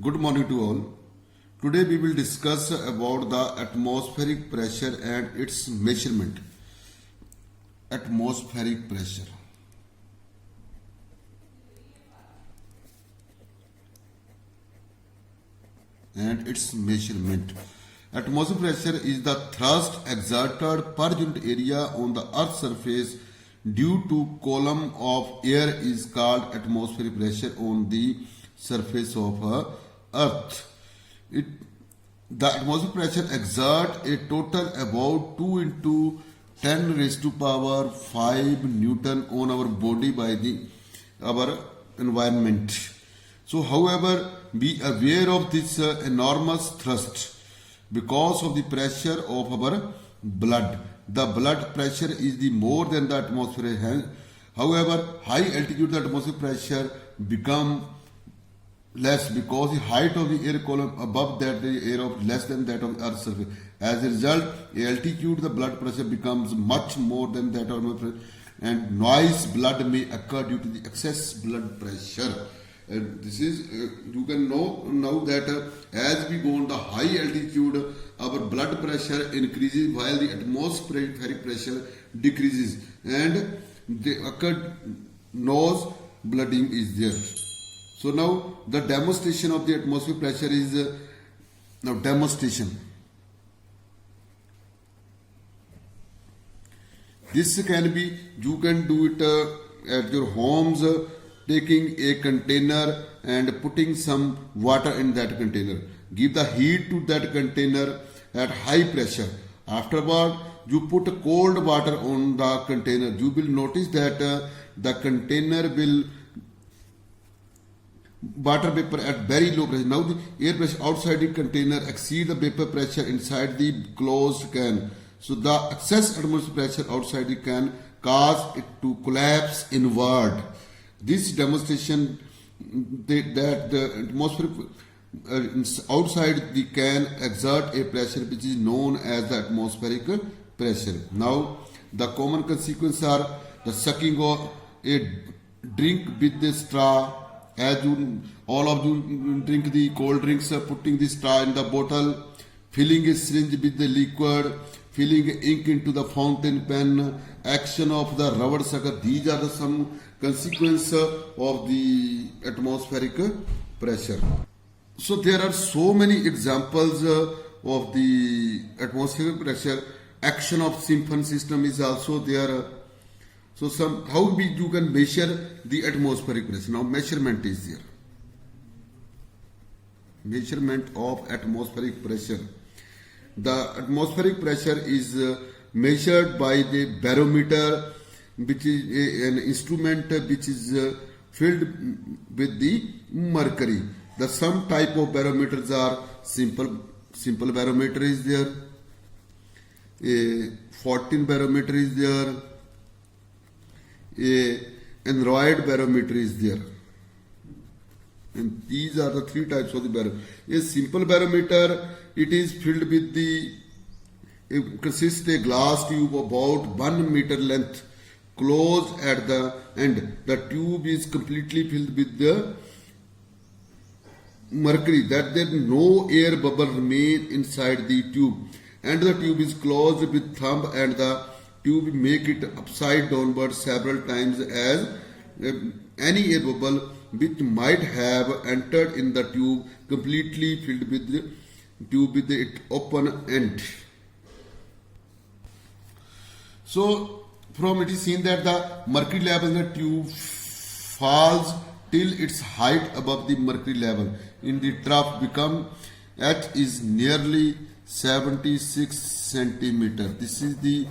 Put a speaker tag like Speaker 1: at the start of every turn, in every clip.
Speaker 1: Good morning to all. Today we will discuss about the atmospheric pressure and its measurement. Atmospheric pressure. And its measurement. Atmospheric pressure is the thrust exerted per unit area on the earth's surface due to column of air is called atmospheric pressure on the surface of earth. The atmospheric pressure exert a total about 2 into 10 raised to power 5 Newton on our body by our environment. So, however, be aware of this enormous thrust because of the pressure of our blood. The blood pressure is the more than the atmosphere. However, high altitude the atmospheric pressure become less because the height of the air column above that the air of less than that of Earth's surface. As a result, altitude the blood pressure becomes much more than that of atmosphere, and noise blood may occur due to the excess blood pressure. And this is you can know now that as we go on the high altitude, our blood pressure increases while the atmospheric pressure decreases, and the occurred nose blooding is there. So now the demonstration of the atmospheric pressure is now demonstration. This can be, you can do it at your homes, taking a container and putting some water in that container. Give the heat to that container at high pressure. Afterward, you put cold water on the container. You will notice that the container will water vapor at very low pressure. Now the air pressure outside the container exceeds the vapor pressure inside the closed can. So the excess atmospheric pressure outside the can cause it to collapse inward. This demonstration that the atmosphere outside the can exert a pressure which is known as the atmospheric pressure. Now the common consequences are the sucking of a drink with the straw. As you all of you drink the cold drinks, putting the straw in the bottle, filling a syringe with the liquid, filling ink into the fountain pen, action of the rubber sucker. These are some consequences of the atmospheric pressure. So there are so many examples of the atmospheric pressure. Action of siphon system is also there. So how you can measure the atmospheric pressure. Now measurement is there. Measurement of atmospheric pressure. The atmospheric pressure is measured by the barometer, which is an instrument which is filled with the mercury. The some type of barometers are simple barometer is there, a 14 barometer is there, a Android barometer is there, and these are the three types of the barometer. A simple barometer, it is filled with it consists a glass tube about 1 meter length, closed at the end. The tube is completely filled with the mercury, that there no air bubble remain inside the tube, and the tube is closed with thumb, and the tube make it upside downward several times as any air bubble which might have entered in the tube completely filled with the tube with it open end. So from it is seen that the mercury level in the tube falls till its height above the mercury level in the trough become H is nearly 76 centimeter. This is the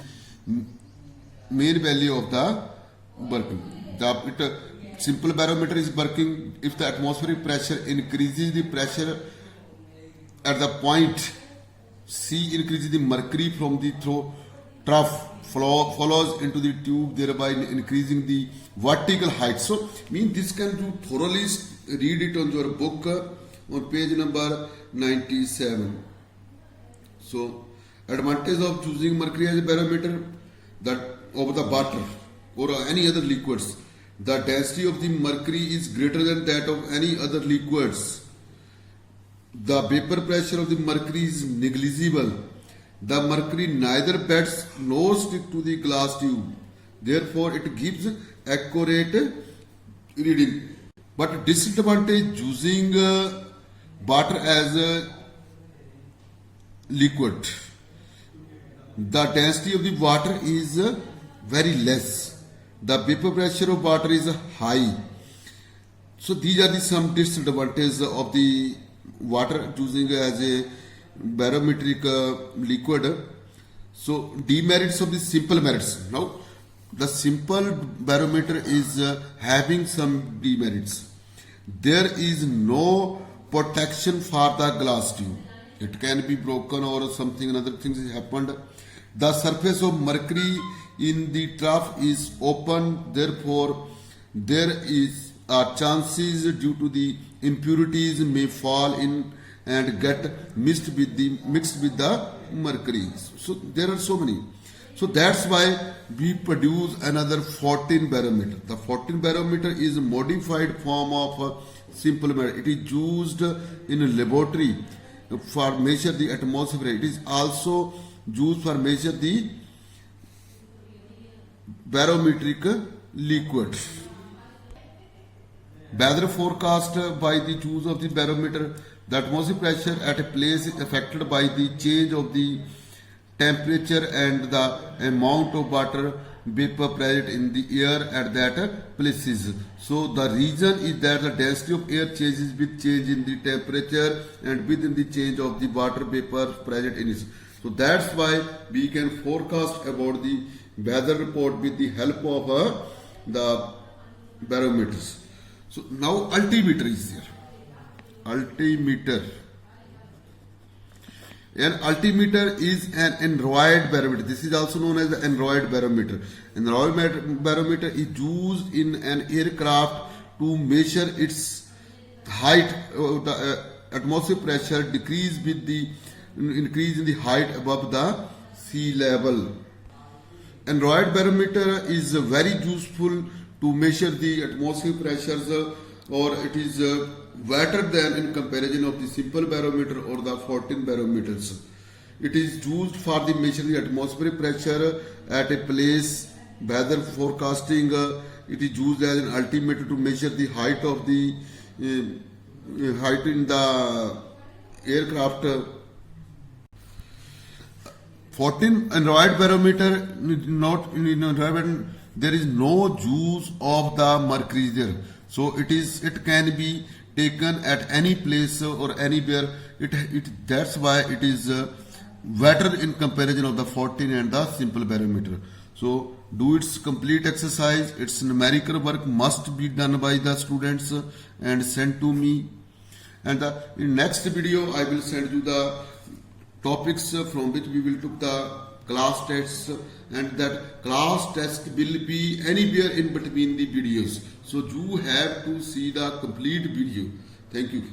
Speaker 1: main value of the mercury. The simple barometer is working if the atmospheric pressure increases, the pressure at the point C increases, the mercury from the trough follows into the tube, thereby increasing the vertical height. So this can you thoroughly read it on your book on page number 97. So advantage of choosing mercury as a barometer, that over the water or any other liquids, the density of the mercury is greater than that of any other liquids. The vapor pressure of the mercury is negligible. The mercury neither bends nor sticks to the glass tube. Therefore, it gives accurate reading. But disadvantage using water as a liquid. The density of the water is very less. The vapor pressure of water is high. So these are the some disadvantages of the water using as a barometric liquid. So demerits of the simple merits. Now the simple barometer is having some demerits. There is no protection for the glass tube. It can be broken or something another things has happened. The surface of mercury in the trough is open, therefore there is chances due to the impurities may fall in and get mixed with the mercury. So there are so many. So that's why we produce another 14 barometer. The 14 barometer is a modified form of simple barometer. It is used in a laboratory for measure the atmosphere. It is also used for measure the barometric liquid. Weather forecast by the use of the barometer. The atmospheric pressure at a place is affected by the change of the temperature and the amount of water vapor present in the air at that places. So the reason is that the density of air changes with change in the temperature and within the change of the water vapor present in it. So that's why we can forecast about the weather report with the help of the barometers. So now altimeter is there. Altimeter. An altimeter is an aneroid barometer. This is also known as the aneroid barometer. Aneroid barometer is used in an aircraft to measure its height. The atmospheric pressure decrease with the increase in the height above the sea level. Aneroid barometer is very useful to measure the atmospheric pressures, or it is better than in comparison of the simple barometer or the 14 barometers. It is used for the measuring the atmospheric pressure at a place, weather forecasting. It is used as an altimeter to measure the height of the height in the aircraft. 14 aneroid barometer, not in aneroid, there is no use of the mercury there. So it can be taken at any place or anywhere. That's why it is better in comparison of the 14 and the simple barometer. So do its complete exercise. Its numerical work must be done by the students and sent to me. And in next video I will send you the topics from which we will took the class tests, and that class test will be anywhere in between the videos. So you have to see the complete video. Thank you.